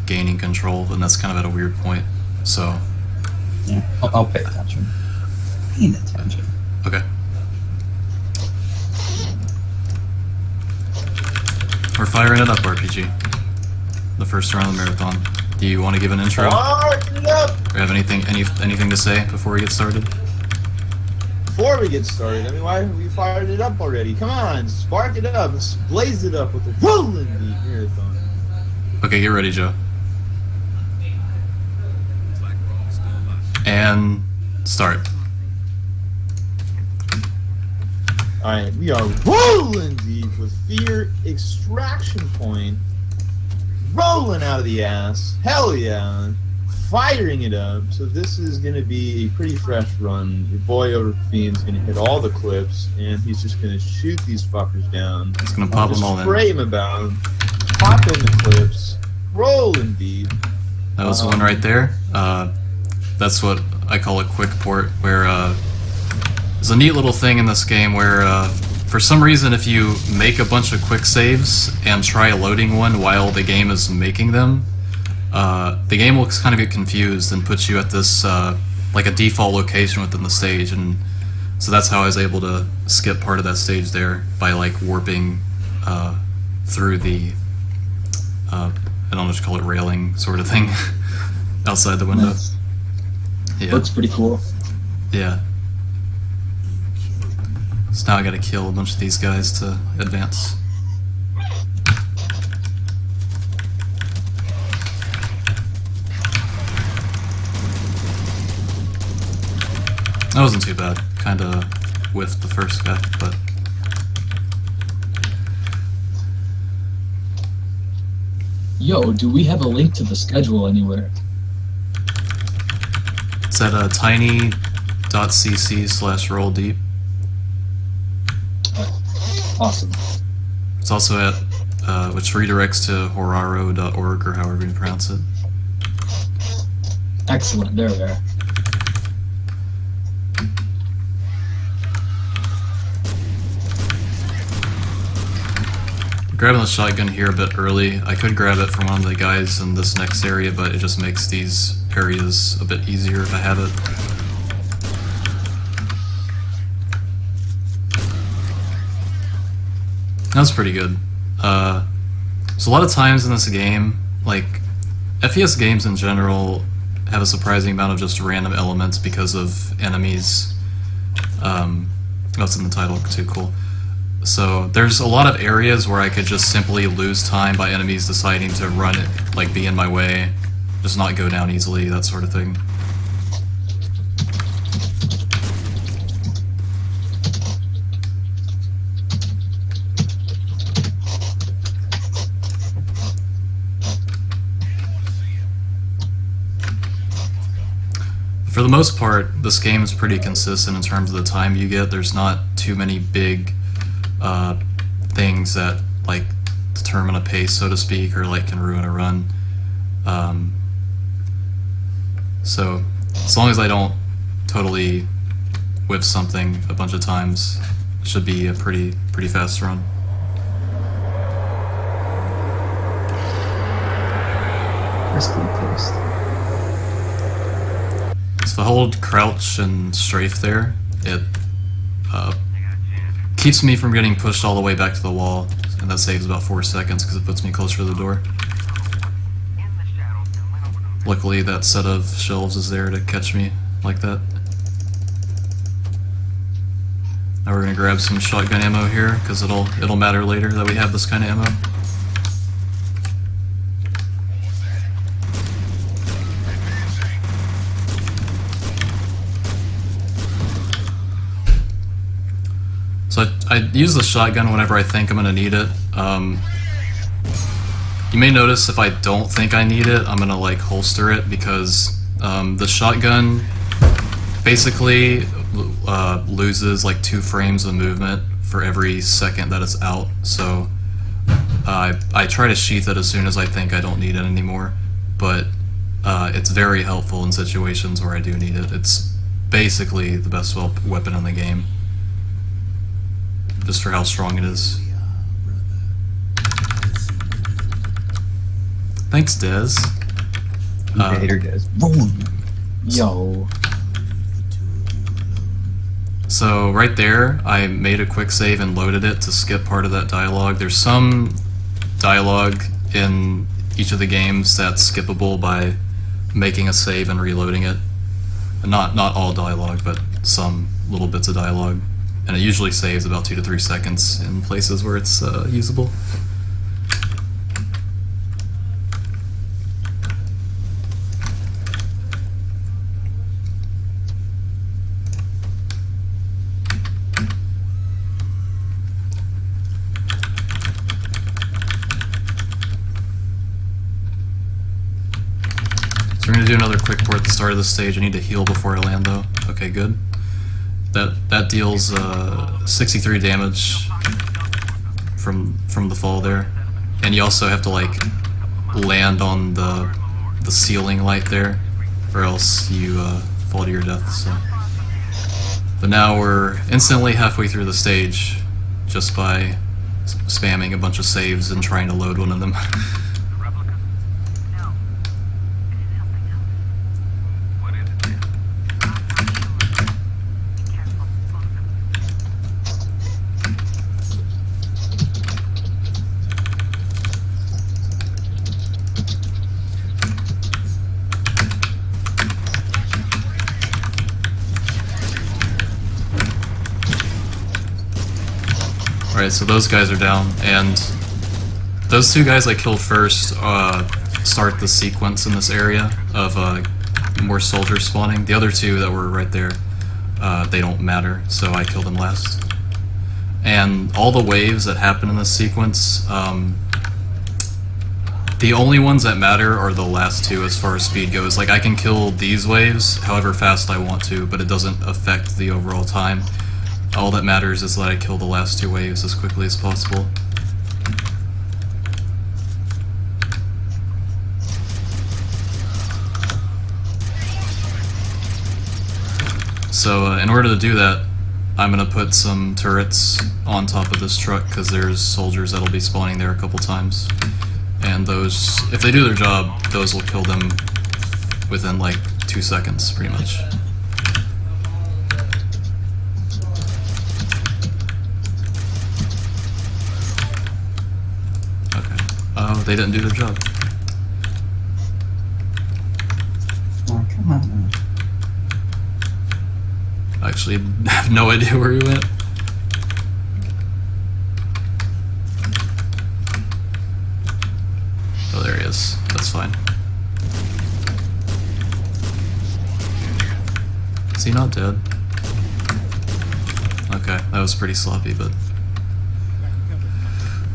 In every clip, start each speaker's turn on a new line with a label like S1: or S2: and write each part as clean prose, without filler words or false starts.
S1: gaining control, and that's kind of at a weird point. So
S2: yeah, I'll pay attention. Paying attention.
S1: Okay. We're firing it up, RPG. The first round of the marathon. Do you want to give an intro?
S3: Fire it up!
S1: Or have anything to say before we get started?
S3: Before we get started, I mean, why have we fired it up already? Come on, spark it up. Let's blaze it up with the Rollin marathon.
S1: Okay, get ready, Joe. And start.
S3: Alright, we are rolling deep with Fear Extraction Point. Rolling out of the ass. Hell yeah. Firing it up. So this is going to be a pretty fresh run. Your boy OverfiendVIP's going to hit all the clips, and he's just going to shoot these fuckers down.
S1: He's going to pop them all in.
S3: Spray them about. Pop in the clips. Rolling deep.
S1: That was one right there. That's what I call a quick port, where there's a neat little thing in this game where for some reason if you make a bunch of quick saves and try loading one while the game is making them, the game will kind of get confused and put you at this like a default location within the stage, and so that's how I was able to skip part of that stage there by like warping through the I don't know what you call it, railing sort of thing outside the window.
S2: Nice.
S1: Yeah.
S2: Looks pretty cool.
S1: Yeah. So now I gotta kill a bunch of these guys to advance. That wasn't too bad. Kinda whiffed the first guy, but...
S2: Yo, do we have a link to the schedule anywhere?
S1: It's at tiny.cc/rolldeep.
S2: Awesome.
S1: It's also at, which redirects to horaro.org, or however you pronounce it.
S2: Excellent. There we are.
S1: Grabbing the shotgun here a bit early. I could grab it from one of the guys in this next area, but it just makes these areas a bit easier if I have it. That's pretty good. So a lot of times in this game, like, FPS games in general have a surprising amount of just random elements because of enemies. That's in the title too, cool. So there's a lot of areas where I could just simply lose time by enemies deciding to run it, like be in my way, just not go down easily, that sort of thing. For the most part, this game is pretty consistent in terms of the time you get. There's not too many big things that like determine a pace, so to speak, or like can ruin a run. So as long as I don't totally whiff something a bunch of times, it should be a pretty fast run.
S2: Crispy toast.
S1: So if I hold crouch and strafe there, it keeps me from getting pushed all the way back to the wall, and that saves about 4 seconds because it puts me closer to the door. Luckily that set of shelves is there to catch me like that. Now we're gonna grab some shotgun ammo here because it'll matter later that we have this kind of ammo. So I use the shotgun whenever I think I'm going to need it. You may notice if I don't think I need it, I'm going to like holster it because the shotgun basically loses like 2 frames of movement for every second that it's out. So I try to sheath it as soon as I think I don't need it anymore, but it's very helpful in situations where I do need it. It's basically the best weapon in the game, just for how strong it is. Thanks, Dez.
S4: Hater guys. Boom.
S2: Yo.
S1: So right there, I made a quick save and loaded it to skip part of that dialogue. There's some dialogue in each of the games that's skippable by making a save and reloading it. Not all dialogue, but some little bits of dialogue. And it usually saves about 2 to 3 seconds in places where it's usable. We're gonna do another quick port at the start of the stage. I need to heal before I land though. Okay, good. That deals 63 damage from the fall there. And you also have to like land on the ceiling light there, or else you fall to your death, so. But now we're instantly halfway through the stage just by spamming a bunch of saves and trying to load one of them. Alright, so those guys are down, and those 2 guys I killed first start the sequence in this area of more soldiers spawning. The other 2 that were right there, they don't matter, so I killed them last. And all the waves that happen in this sequence, the only ones that matter are the last 2 as far as speed goes. Like, I can kill these waves however fast I want to, but it doesn't affect the overall time. All that matters is that I kill the last 2 waves as quickly as possible. So in order to do that, I'm going to put some turrets on top of this truck because there's soldiers that'll be spawning there a couple times. And those, if they do their job, those will kill them within like 2 seconds, pretty much. Oh, they didn't do their job.
S4: Oh, come on, man.
S1: I actually have no idea where he went. Oh, there he is. That's fine. Is he not dead? Okay, that was pretty sloppy, but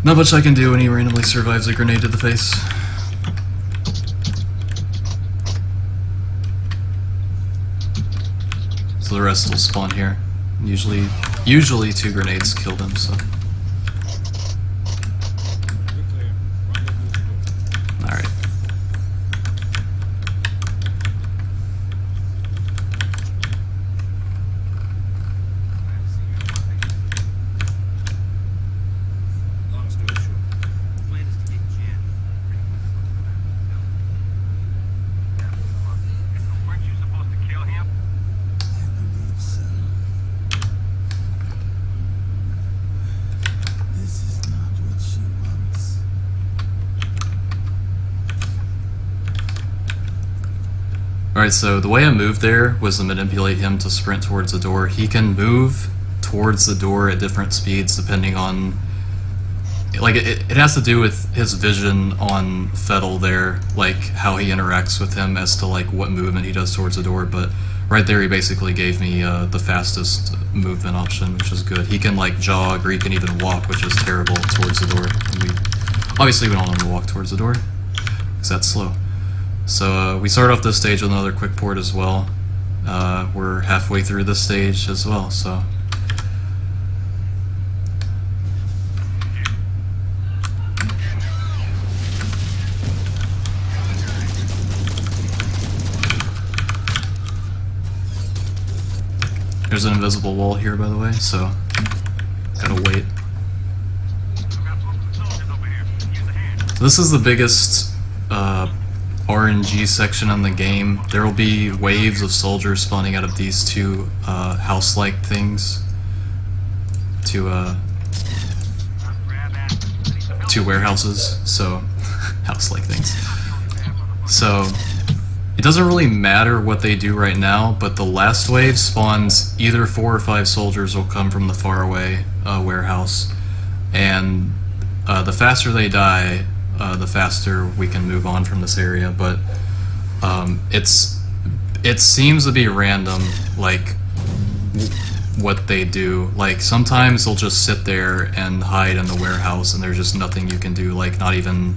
S1: not much I can do when he randomly survives a grenade to the face. So the rest will spawn here. Usually 2 grenades kill them, so. Alright. Alright, so the way I moved there was to manipulate him to sprint towards the door. He can move towards the door at different speeds depending on... Like, it has to do with his vision on Fettel there, like how he interacts with him as to like what movement he does towards the door, but right there he basically gave me the fastest movement option, which is good. He can like jog, or he can even walk, which is terrible, towards the door. And obviously we don't want him to walk towards the door, because that's slow. So we start off this stage with another quick port as well. We're halfway through this stage as well, so... There's an invisible wall here, by the way, so gotta wait. So this is the biggest RNG section in the game, there will be waves of soldiers spawning out of these two house-like things. Two warehouses, so house-like things. So it doesn't really matter what they do right now, but the last wave spawns either 4 or 5 soldiers will come from the faraway warehouse, and the faster they die, the faster we can move on from this area. But it seems to be random, like what they do. Like sometimes they'll just sit there and hide in the warehouse, and there's just nothing you can do. Like not even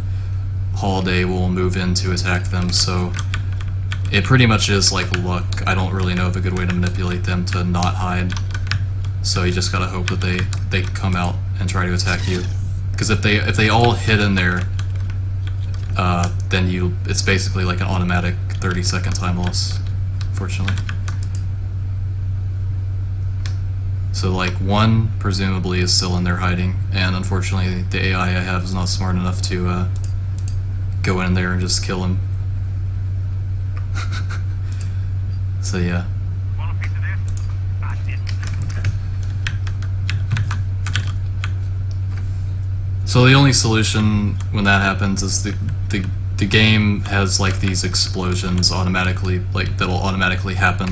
S1: Holiday will move in to attack them. So it pretty much is like luck. I don't really know of a good way to manipulate them to not hide. So you just gotta hope that they come out and try to attack you. Because if they all hit in there, then it's basically like an automatic 30-second time loss, fortunately. So like one presumably is still in there hiding, and unfortunately the AI I have is not smart enough to go in there and just kill him. So yeah. So the only solution when that happens is the game has like these explosions automatically, like that'll automatically happen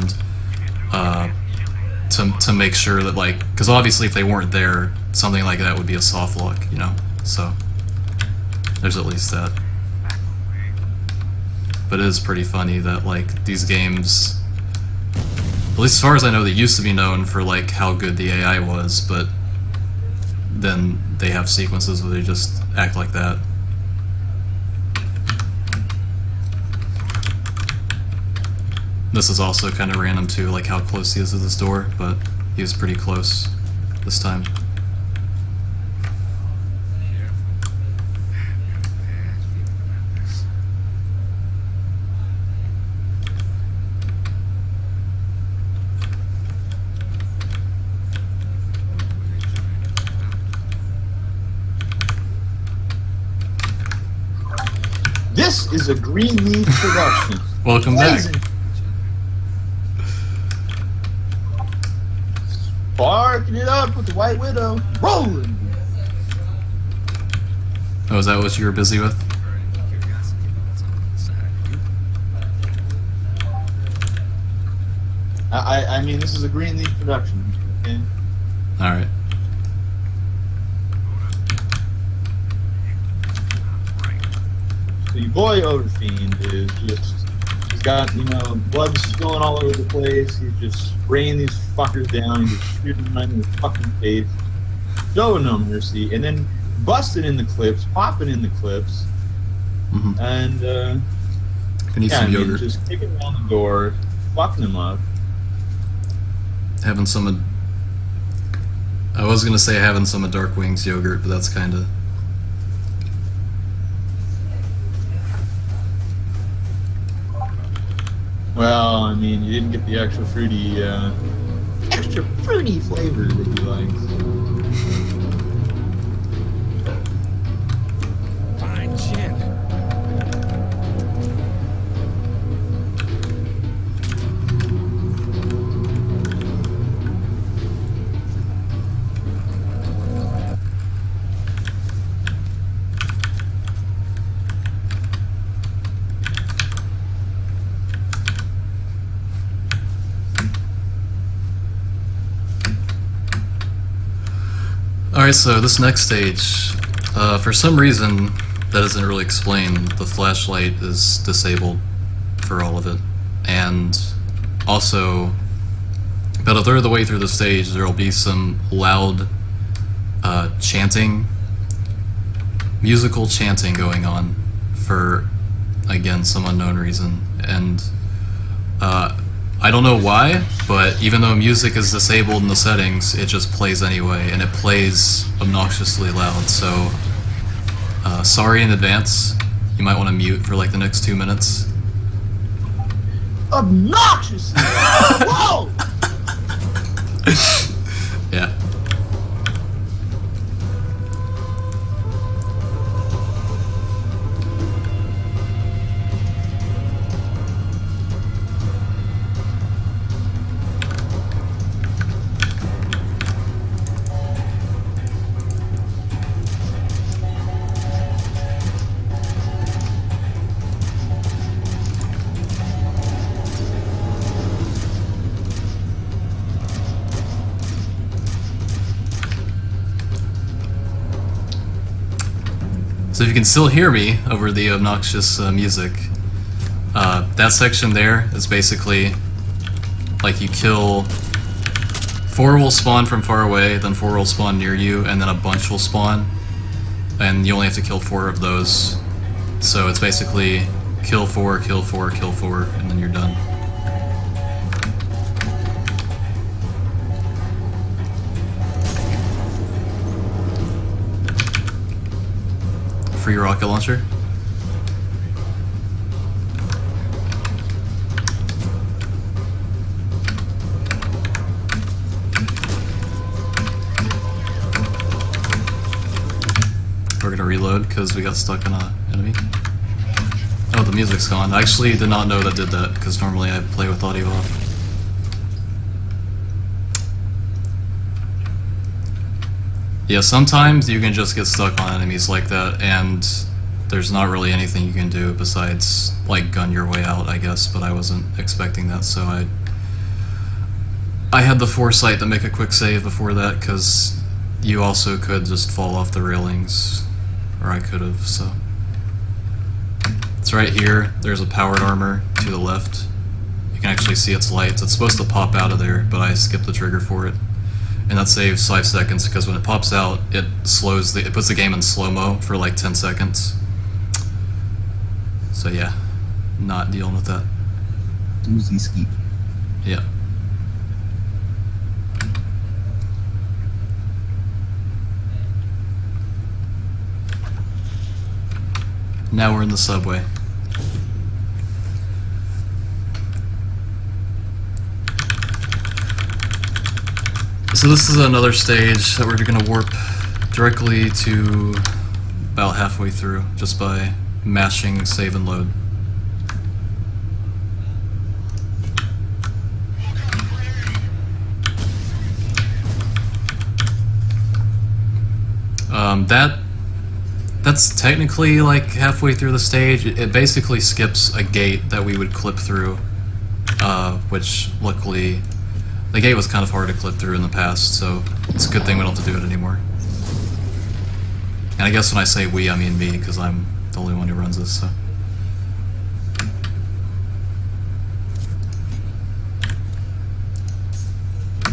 S1: to make sure that, like, because obviously if they weren't there, something like that would be a soft lock, you know. So there's at least that. But it is pretty funny that like these games, at least as far as I know, they used to be known for like how good the AI was, but then they have sequences where they just act like that. This is also kind of random too, like how close he is to this door, but he was pretty close this time.
S3: This is a Greenleaf production.
S1: Welcome back.
S3: Sparking it up with the White Widow. Rolling.
S1: Oh, is that what you were busy with?
S3: I mean, this is a Greenleaf production. Okay?
S1: Alright.
S3: So your boy Overfiend is just, he's got, you know, blood spilling all over the place. He's just spraying these fuckers down. He's just shooting them right in the fucking face. Showing no mercy. And then busting in the clips, popping in the clips.
S1: Mm-hmm.
S3: And,
S1: I need some yogurt.
S3: Just kicking down the door, fucking them up.
S1: Having some I was gonna say having some of Dark Wings yogurt, but that's kinda...
S3: Well, I mean, you didn't get the extra fruity flavor that you like.
S5: Fine shit.
S1: Alright, so this next stage, for some reason that isn't really explained, the flashlight is disabled for all of it. And also, about a third of the way through the stage, there will be some loud chanting, musical chanting going on for, again, some unknown reason. And I don't know why, but even though music is disabled in the settings, it just plays anyway, and it plays obnoxiously loud, so sorry in advance. You might want to mute for like the next 2 minutes.
S3: Obnoxiously loud! Whoa!
S1: Yeah. if you can still hear me over the obnoxious music, that section there is basically like you kill 4 will spawn from far away, then 4 will spawn near you, and then a bunch will spawn, and you only have to kill 4 of those. So it's basically kill 4, kill 4, kill 4, and then you're done. Free rocket launcher. We're gonna reload because we got stuck in an enemy. Oh, the music's gone. I actually did not know that did that because normally I play with audio off. Yeah, sometimes you can just get stuck on enemies like that, and there's not really anything you can do besides, like, gun your way out, I guess, but I wasn't expecting that, so I had the foresight to make a quick save before that, because you also could just fall off the railings, or I could have, so. It's right here. There's a powered armor to the left. You can actually see its lights. It's supposed to pop out of there, but I skipped the trigger for it. And that saves 5 seconds because when it pops out, it it puts the game in slow-mo for like 10 seconds. So yeah, not dealing with that.
S4: Doozy skeet.
S1: Yeah. Now we're in the subway. So this is another stage that we're going to warp directly to about halfway through just by mashing save and load. That's technically like halfway through the stage. It basically skips a gate that we would clip through, which luckily the gate was kind of hard to clip through in the past, so it's a good thing we don't have to do it anymore. And I guess when I say we, I mean me, because I'm the only one who runs this, so.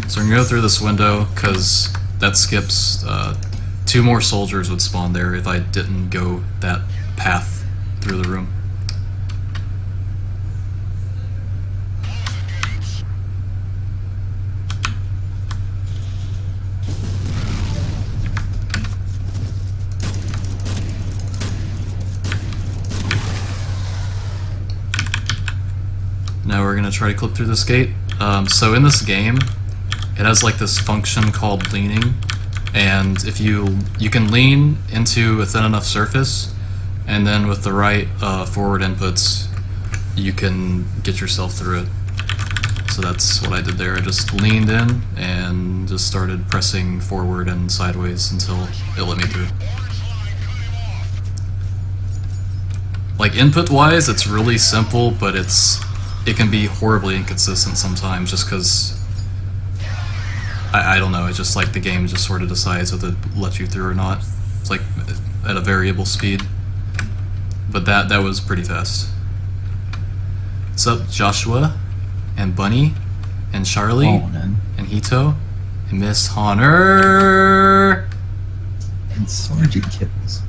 S1: So we're gonna go through this window, because that skips, 2 more soldiers would spawn there if I didn't go that path through the room. Now we're gonna try to clip through this gate. So in this game, it has like this function called leaning, and if you can lean into a thin enough surface, and then with the right forward inputs, you can get yourself through it. So that's what I did there. I just leaned in and just started pressing forward and sideways until it let me through. Like input-wise, it's really simple, but it can be horribly inconsistent sometimes just because I don't know, it's just like the game just sort of decides whether to let you through or not. It's like at a variable speed. But that was pretty fast. What's up, Joshua, and Bunny, and Charlie, and Hito, and Miss Honor,
S4: And Sergeant Kittens.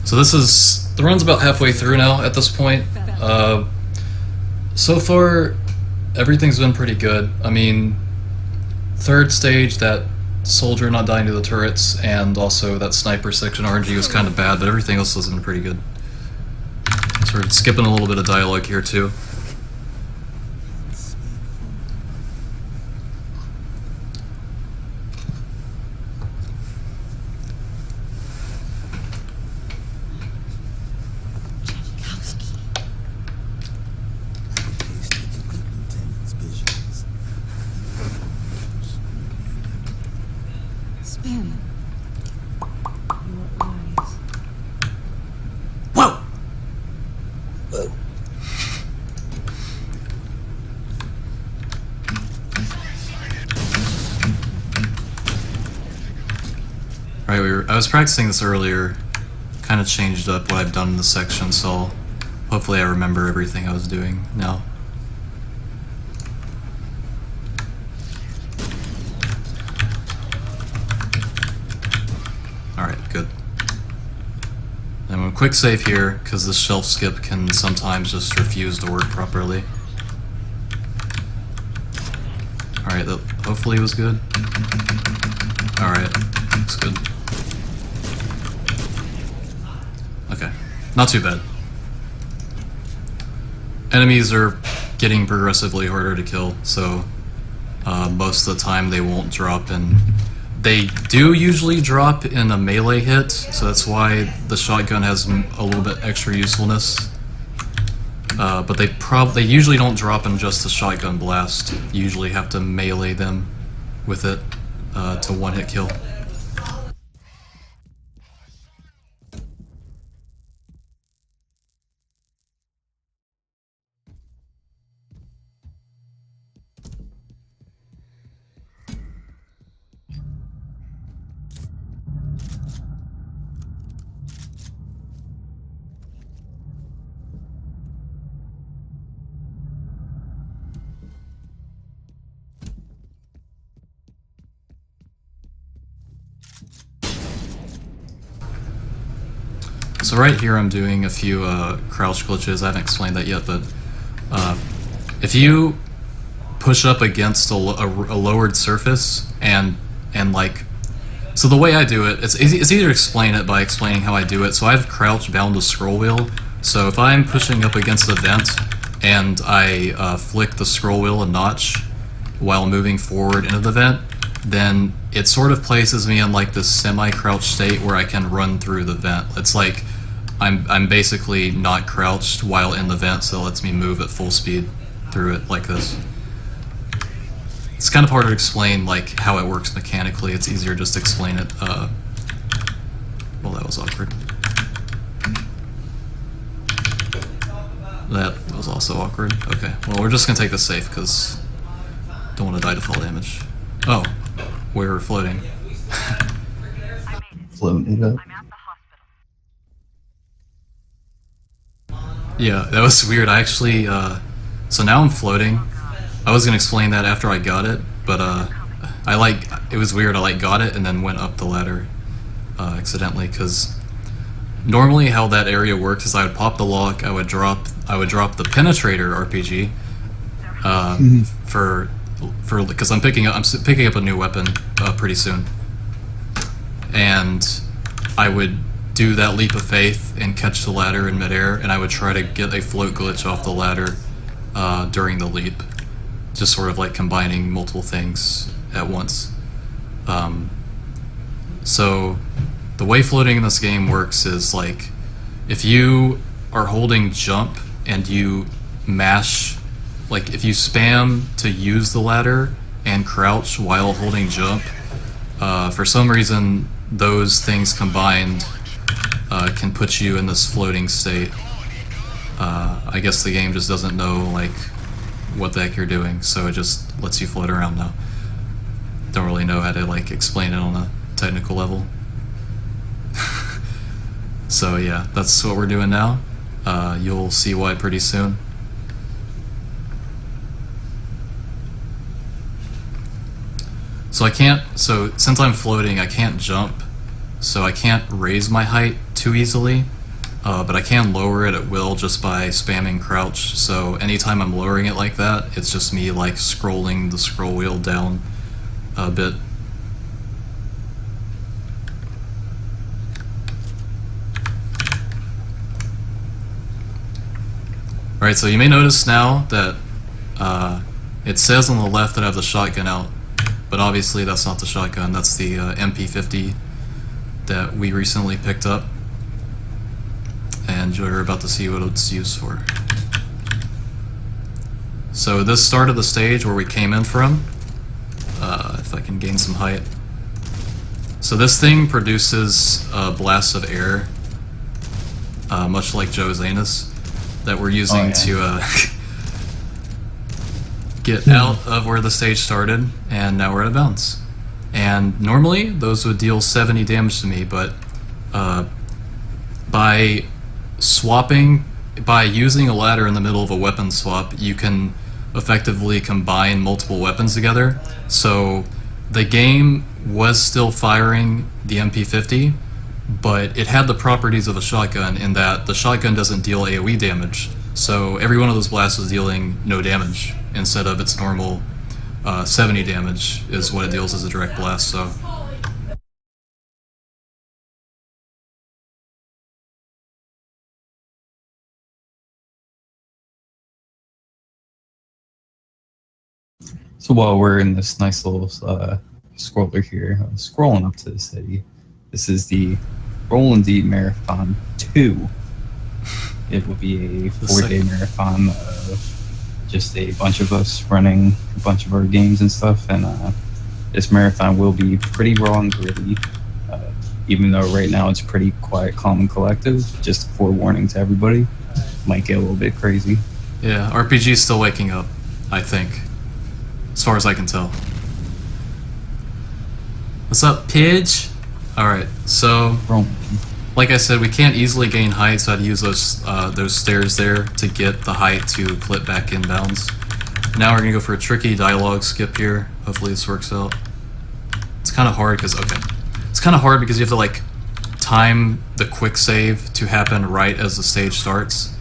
S1: So the run's about halfway through now at this point. So far, everything's been pretty good. I mean, 3rd stage, that soldier not dying to the turrets, and also that sniper section RNG was kind of bad, but everything else has been pretty good. So we're skipping a little bit of dialogue here too. Right, I was practicing this earlier, kind of changed up what I've done in the section, so hopefully I remember everything I was doing now. Alright, good. I'm gonna quick save here, because this shelf skip can sometimes just refuse to work properly. Alright, that hopefully was good. Alright, looks good. Okay, not too bad. Enemies are getting progressively harder to kill, so most of the time they won't drop in. They do usually drop in a melee hit, so that's why the shotgun has a little bit extra usefulness. But they usually don't drop in just a shotgun blast. You usually have to melee them with it to one-hit kill. So right here I'm doing a few crouch glitches. I haven't explained that yet, but if you push up against a lowered surface and like, so the way I do it, it's easier to explain it by explaining how I do it. So I have crouch bound to scroll wheel. So if I'm pushing up against a vent and I flick the scroll wheel a notch while moving forward into the vent, then it sort of places me in like this semi-crouch state where I can run through the vent. It's like I'm basically not crouched while in the vent, so it lets me move at full speed through it like this. It's kind of hard to explain like how it works mechanically. It's easier just to explain it. Well, that was awkward. That was also awkward. Okay, well we're just gonna take this safe because don't want to die to fall damage. Oh, we're floating.
S4: Floating it up.
S1: Yeah, that was weird. I actually, so now I'm floating. I was gonna explain that after I got it, but it was weird. I got it and then went up the ladder accidentally, because normally how that area works is I would pop the lock, I would drop the penetrator RPG because I'm picking up a new weapon pretty soon, and I would do that leap of faith and catch the ladder in midair, and I would try to get a float glitch off the ladder during the leap, just sort of like combining multiple things at once. So the way floating in this game works is like if you are holding jump and you mash, like if you spam to use the ladder and crouch while holding jump, for some reason those things combined can put you in this floating state. I guess the game just doesn't know like what the heck you're doing, so it just lets you float around now. Don't really know how to like explain it on a technical level. So yeah, that's what we're doing now. You'll see why pretty soon. So since I'm floating, I can't jump, so I can't raise my height too easily, but I can lower it at will just by spamming crouch. So anytime I'm lowering it like that, it's just me like scrolling the scroll wheel down a bit. Alright, so you may notice now that it says on the left that I have the shotgun out, but obviously that's not the shotgun, that's the MP50 that we recently picked up, and you're about to see what it's used for. So this started the stage where we came in from, if I can gain some height. So this thing produces blasts of air, much like Joe's anus, that we're using to get out of where the stage started, and now we're out of bounds. and normally those would deal 70 damage to me, but by using a ladder in the middle of a weapon swap, you can effectively combine multiple weapons together. So the game was still firing the MP50, but it had the properties of a shotgun in that the shotgun doesn't deal AoE damage. So every one of those blasts was dealing no damage instead of its normal 70 damage is what it deals as a direct blast.
S4: So while we're in this nice little scroller here, scrolling up to the city, this is the Rollin Marathon 2. It will be a 4-day marathon of just a bunch of us running a bunch of our games and stuff, and this marathon will be pretty raw and gritty, even though right now it's pretty quiet, calm, and collective. Just a forewarning to everybody, might get a little bit crazy.
S1: Yeah, RPG's still waking up, I think, as far as I can tell. What's up, Pidge? Alright, so like I said, we can't easily gain height, so I had to use those stairs there to get the height to flip back inbounds. Now we're gonna go for a tricky dialogue skip here. Hopefully this works out. It's kind of hard because it's kind of hard because you have to like time the quick save to happen right as the stage starts.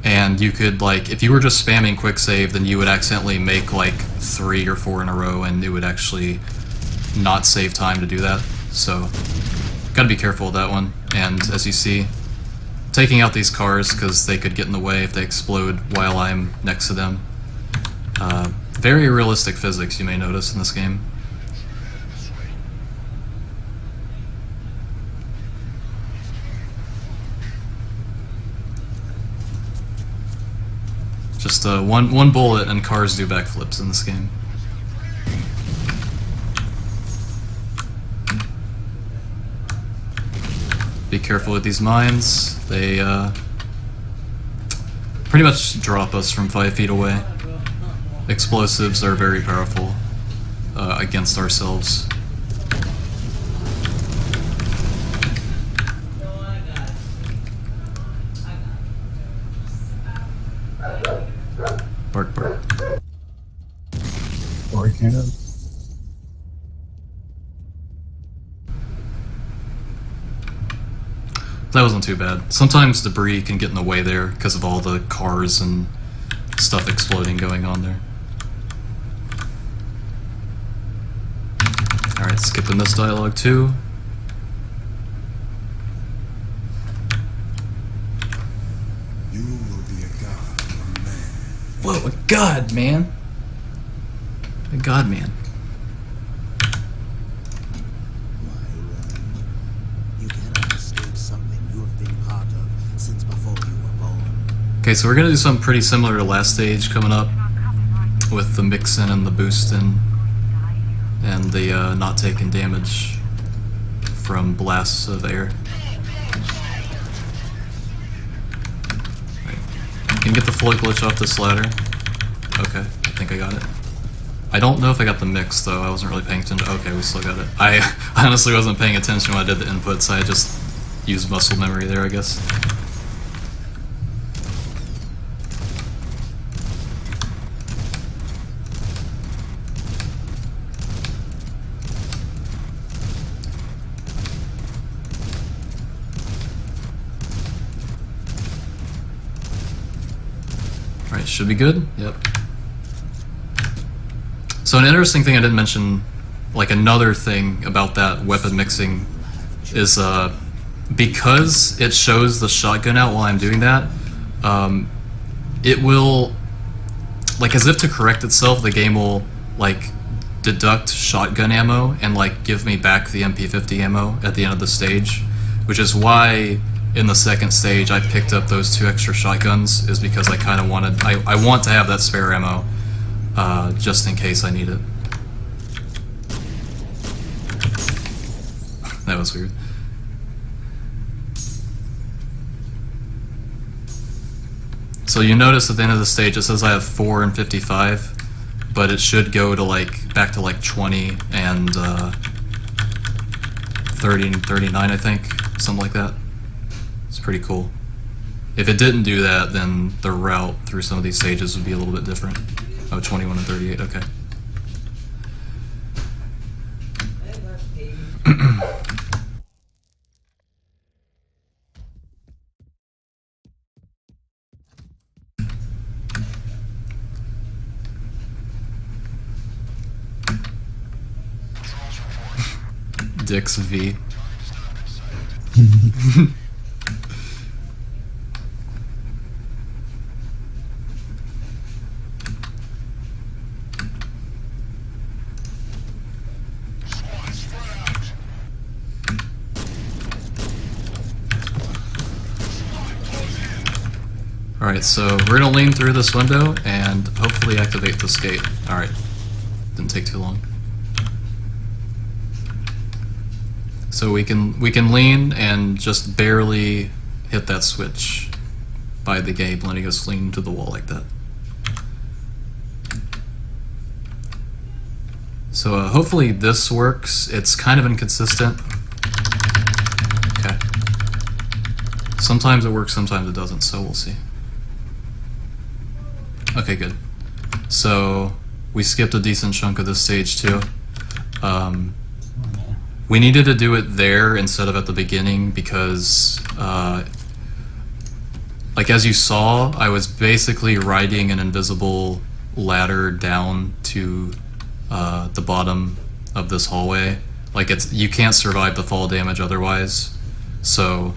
S1: And you could, like, if you were just spamming quick save, then you would accidentally make like 3 or 4 in a row, and it would actually not save time to do that. So gotta be careful with that one. And as you see, taking out these cars because they could get in the way if they explode while I'm next to them. Very realistic physics, you may notice, in this game. Just one bullet and cars do backflips in this game. Be careful with these mines. They pretty much drop us from 5 feet away. Explosives are very powerful against ourselves. Bark, bark. That wasn't too bad. Sometimes debris can get in the way there because of all the cars and stuff exploding going on there. Alright, skipping this dialogue too.
S5: You will be a god, a man.
S1: Whoa, a god, man. A god, man.
S5: Why, Rollin? You cannot escape something you have been part of since before you were born.
S1: Okay, so we're gonna do something pretty similar to last stage coming up with the mixin' and the boostin' and the not taking damage from blasts of air. Right. Can get the float glitch off this ladder. Okay, I think I got it. I don't know if I got the mix though, I wasn't really paying attention. Okay, we still got it. I honestly wasn't paying attention when I did the inputs, I just used muscle memory there, I guess. Alright, should be good. Yep. So an interesting thing I didn't mention, like another thing about that weapon mixing, is because it shows the shotgun out while I'm doing that, it will, like as if to correct itself, the game will like deduct shotgun ammo and like give me back the MP50 ammo at the end of the stage, which is why in the second stage I picked up those 2 extra shotguns, is because I kind of wanted, I want to have that spare ammo just in case I need it. That was weird. So you notice at the end of the stage it says I have 4 and 55, but it should go to like back to like 20 and 30 and 39, I think, something like that. It's pretty cool. If it didn't do that, then the route through some of these stages would be a little bit different. Oh, 21 and 38, okay. Dix V. Alright, so we're gonna lean through this window and hopefully activate this gate. Alright, didn't take too long. So we can lean and just barely hit that switch by the gate, letting us lean to the wall like that. So hopefully this works. It's kind of inconsistent. Okay. Sometimes it works, sometimes it doesn't, so we'll see. Okay, good. So we skipped a decent chunk of this stage too. We needed to do it there instead of at the beginning because, like as you saw, I was basically riding an invisible ladder down to the bottom of this hallway. Like you can't survive the fall damage otherwise. So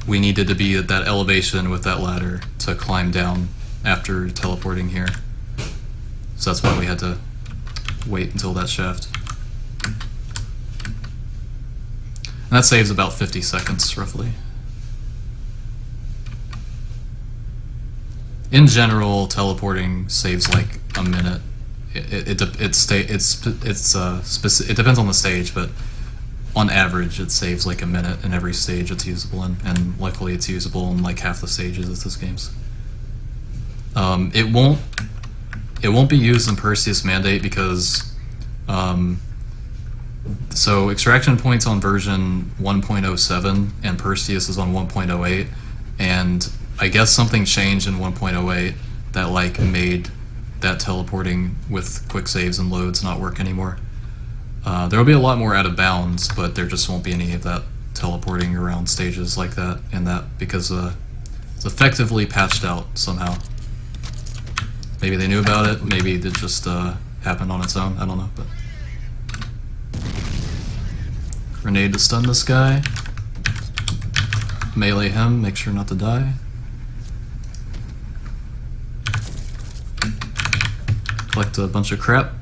S1: we needed to be at that elevation with that ladder to climb down after teleporting here. So that's why we had to wait until that shaft. And that saves about 50 seconds, roughly. In general, teleporting saves like a minute. It depends on the stage, but on average, it saves like a minute in every stage it's usable in, and luckily it's usable in like half the stages of this game's. It won't be used in Perseus Mandate because so extraction points on version 1.07 and Perseus is on 1.08, and I guess something changed in 1.08 that like made that teleporting with quick saves and loads not work anymore. There will be a lot more out of bounds, but there just won't be any of that teleporting around stages like that and that because it's effectively patched out somehow. Maybe they knew about it, maybe it just happened on its own, I don't know. But grenade to stun this guy. Melee him, make sure not to die. Collect a bunch of crap.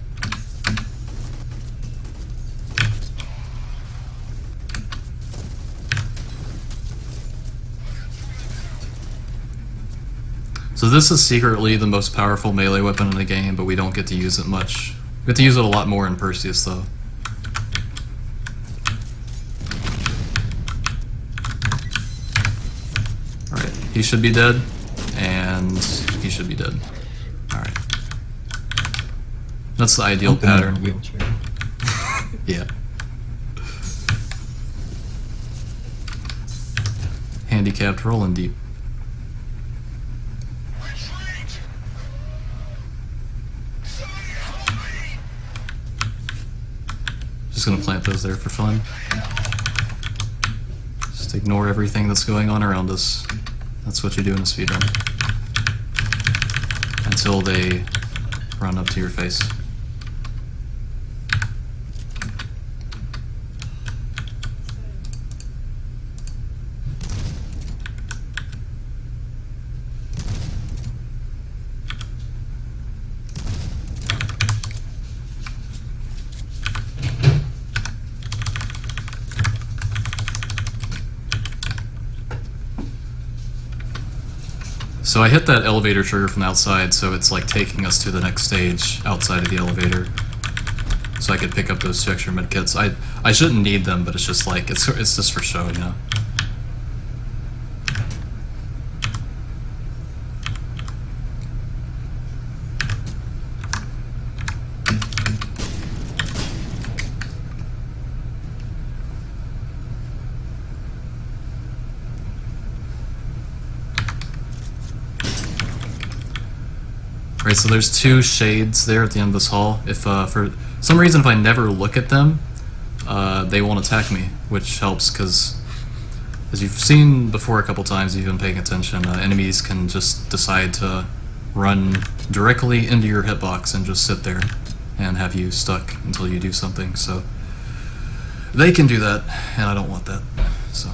S1: So this is secretly the most powerful melee weapon in the game, but we don't get to use it much. We get to use it a lot more in Perseus though. Alright, he should be dead, and he should be dead. Alright. That's the ideal pattern.
S4: Wheelchair.
S1: Yeah. Handicapped, rolling deep. Just gonna plant those there for fun. Just ignore everything that's going on around us. That's what you do in a speedrun. Until they run up to your face. So I hit that elevator trigger from the outside, so it's like taking us to the next stage outside of the elevator. So I could pick up those 2 extra medkits. I shouldn't need them, but it's just like, it's just for show, you know? Right, so there's two shades there at the end of this hall. If for some reason if I never look at them, they won't attack me, which helps because, as you've seen before a couple times, you've been paying attention, enemies can just decide to run directly into your hitbox and just sit there and have you stuck until you do something, so they can do that, and I don't want that, so.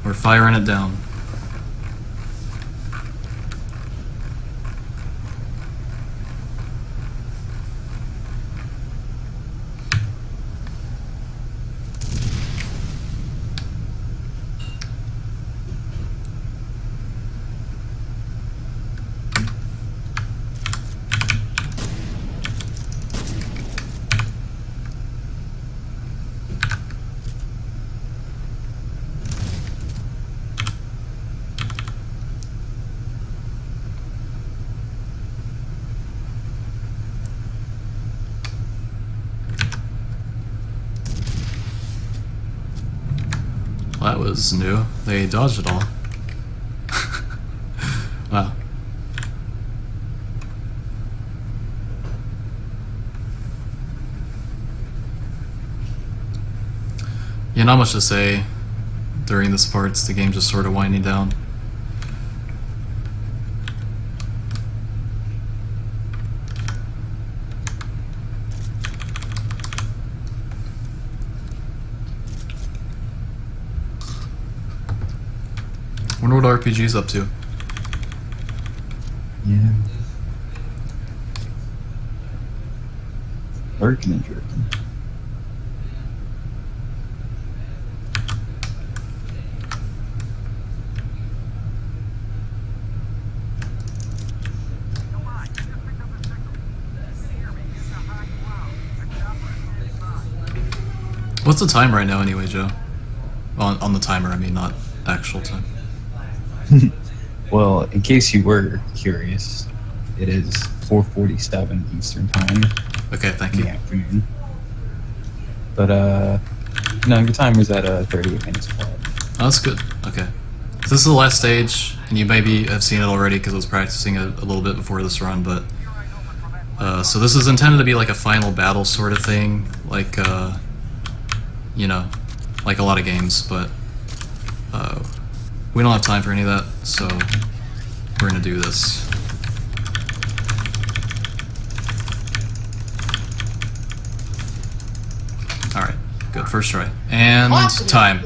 S1: We're firing it down. That was new. They dodged it all. Wow. Yeah, not much to say during this part. The game's just sort of winding down. Wonder what RPG's up to.
S4: Yeah. Lurking and jerking.
S1: What's the time right now anyway, Joe? On the timer, I mean, not actual time.
S4: Well, in case you were curious, it is 4:47 Eastern Time
S1: Okay, thank
S4: in
S1: you.
S4: the afternoon. But no, your timer's at 38 minutes flat.
S1: Oh, that's good. Okay. So this is the last stage, and you maybe have seen it already because I was practicing it a little bit before this run, but so this is intended to be like a final battle sort of thing, like you know, like a lot of games, but we don't have time for any of that, so we're gonna do this. Alright, good, first try. And time.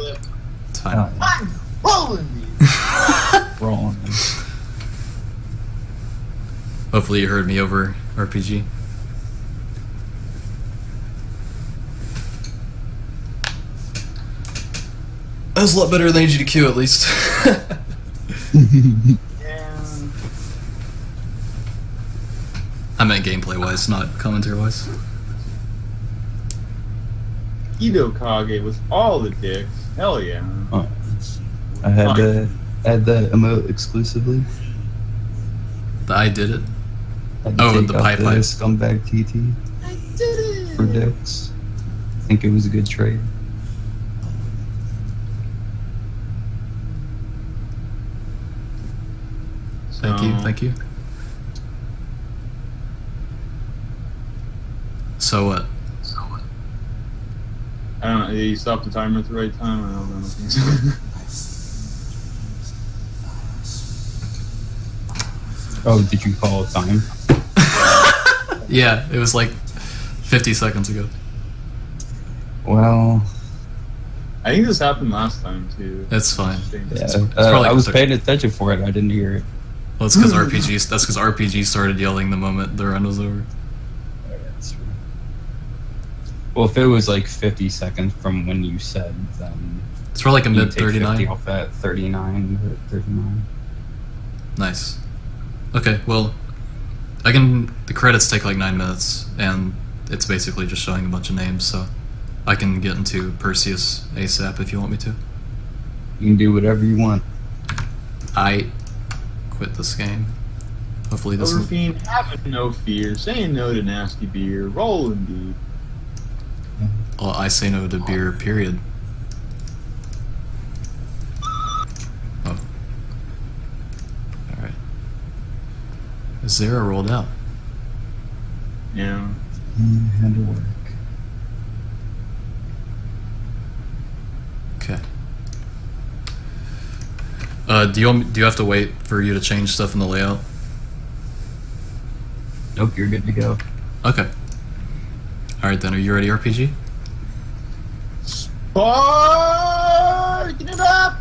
S1: Time.
S3: I'm rolling these.
S4: Rolling.
S1: Hopefully you heard me over RPG. That was a lot better than AGDQ at least.
S3: Yeah.
S1: I meant gameplay wise, not commentary wise.
S3: Ito Kage with all the dicks. Hell yeah.
S4: Oh, I had to add that emote exclusively.
S1: I did it.
S4: Had to
S1: Oh,
S4: take
S1: the
S4: out
S1: pipe
S4: the
S1: pipe.
S4: scumbag TT
S3: I did it.
S4: for dicks. I think it was a good trade.
S1: Thank you, thank you. So what?
S3: I don't know. Did you stop the timer at the right time? I don't know.
S4: Oh, did you call time?
S1: Yeah, it was like 50 seconds ago.
S4: Well,
S3: I think this happened last time too.
S1: It's fine.
S4: yeah.
S1: probably
S4: I was
S1: good.
S4: paying attention for it. I didn't hear it.
S1: Well, it's because that's because RPG started yelling the moment the run was over.
S4: That's true. Well, if it was like 50 seconds from when you said, then
S1: It's for like a
S4: you
S1: mid
S4: take 50
S1: 39.
S4: off at 39 or 39.
S1: Nice. Okay, well, the credits take like 9 minutes, and it's basically just showing a bunch of names, so I can get into Perseus ASAP if you want me to.
S4: You can do whatever you want.
S1: I quit this game. Hopefully this one.
S3: Overfiend, having no fear, saying no to nasty beer, rolling deep.
S1: Well, I say no to beer, period. Oh. Alright. Zara rolled out.
S3: Yeah.
S4: Had to work.
S1: Okay. Do you have to wait for you to change stuff in the layout?
S4: Nope, you're good to go.
S1: Okay. Alright then, are you ready, RPG?
S3: Sparking it up!